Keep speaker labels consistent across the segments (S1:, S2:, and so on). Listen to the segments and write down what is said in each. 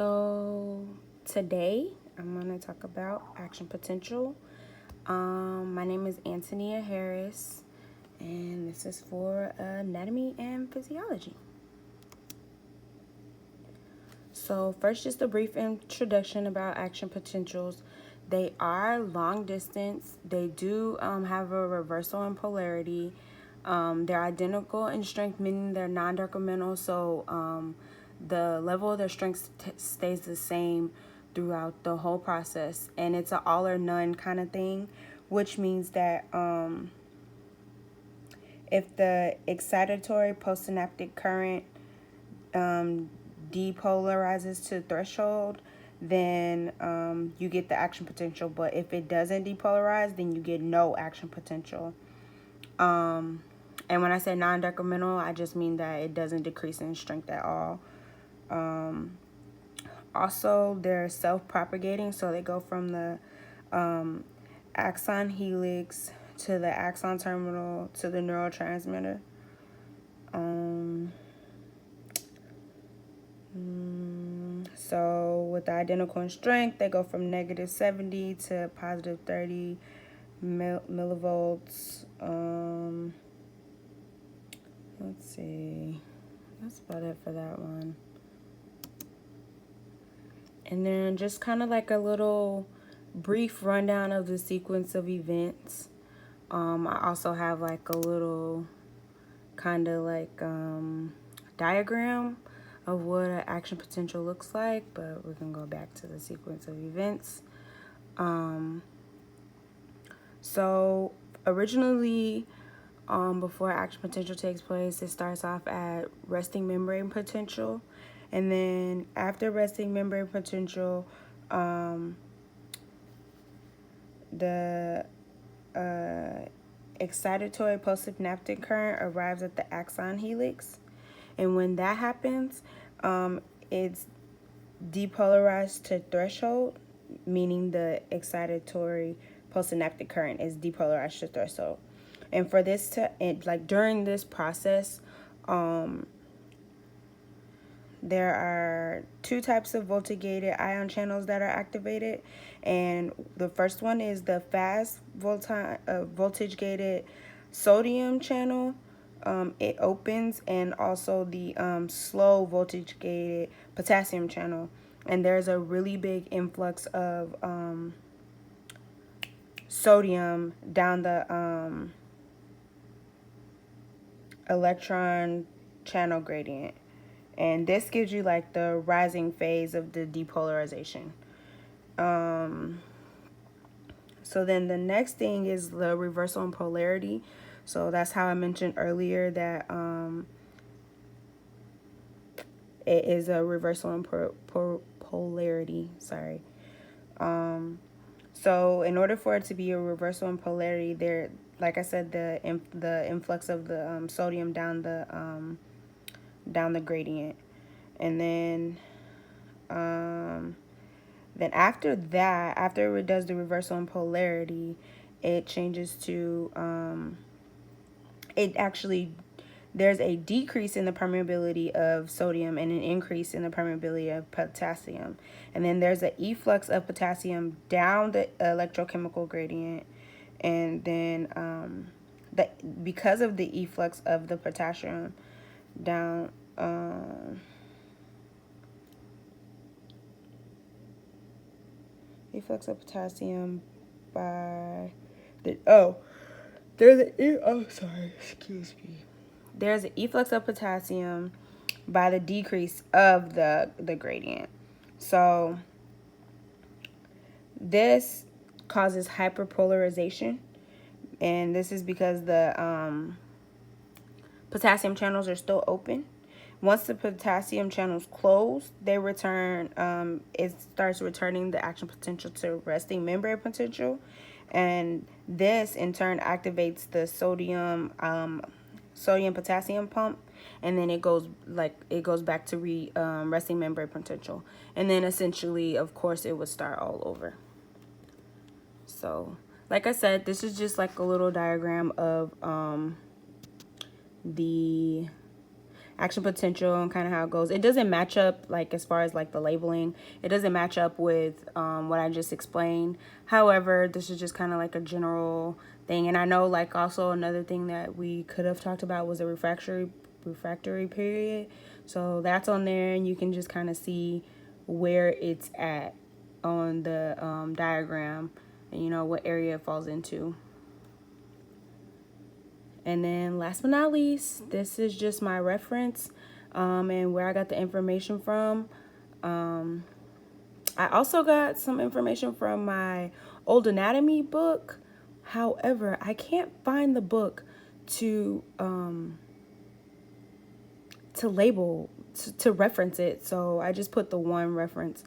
S1: So today I'm going to talk about action potential. My name is Antonia Harris, and this is for anatomy and physiology. So first, just a brief introduction about action potentials. They are long distance. They do have a reversal in polarity. They're identical in strength, meaning they're non-decremental. So the level of their strength stays the same throughout the whole process, and it's an all or none kind of thing, which means that if the excitatory postsynaptic current depolarizes to threshold, then you get the action potential. But if it doesn't depolarize, then you get no action potential. And when I say non-decremental, I just mean that it doesn't decrease in strength at all. Also, they're self-propagating, so they go from the axon helix to the axon terminal to the neurotransmitter. So with the identical in strength, they go from -70 to +30 millivolts. Let's see. That's about it for that one. And then just kind of like a little brief rundown of the sequence of events. I also have like a little kind of like diagram of what an action potential looks like, but we can go back to the sequence of events. So originally, before action potential takes place, it starts off at resting membrane potential, and then after resting membrane potential, the excitatory postsynaptic current arrives at the axon helix, and when that happens, it's depolarized to threshold, meaning the excitatory postsynaptic current is depolarized to threshold. And for this to like during this process, there are two types of voltage-gated ion channels that are activated, and the first one is the fast voltage-gated sodium channel. It opens, and also the slow voltage-gated potassium channel. And there's a really big influx of sodium down the electron channel gradient. And this gives you like the rising phase of the depolarization. So then the next thing is the reversal in polarity. So that's how I mentioned earlier that it is a reversal in polarity. Sorry. So in order for it to be a reversal in polarity, there, like I said, the influx of the sodium down the gradient, and then after that, after it does the reversal in polarity, it changes to it actually, there's a decrease in the permeability of sodium and an increase in the permeability of potassium. And then there's an efflux of potassium down the electrochemical gradient. And then because of the efflux of the potassium down, efflux of potassium by the, excuse me. There's an efflux of potassium by the decrease of the gradient. So this causes hyperpolarization, and this is because the potassium channels are still open. Once the potassium channels close, they return. It starts returning the action potential to resting membrane potential, and this in turn activates the sodium potassium pump, and then it goes back to resting membrane potential, and then essentially, of course, it would start all over. So like I said, this is just like a little diagram of the action potential and kind of how it goes. It doesn't match up, like, as far as like the labeling, it doesn't match up with what I just explained. However, this is just kind of like a general thing. And I know, like, also another thing that we could have talked about was a refractory period. So that's on there, and you can just kind of see where it's at on the diagram, and you know what area it falls into. And then last but not least, this is just my reference and where I got the information from. I also got some information from my old anatomy book. However, I can't find the book to label, to reference it. So I just put the one reference.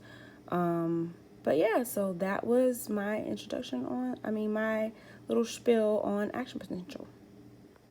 S1: But yeah, so that was my introduction on, my little spiel on action potential.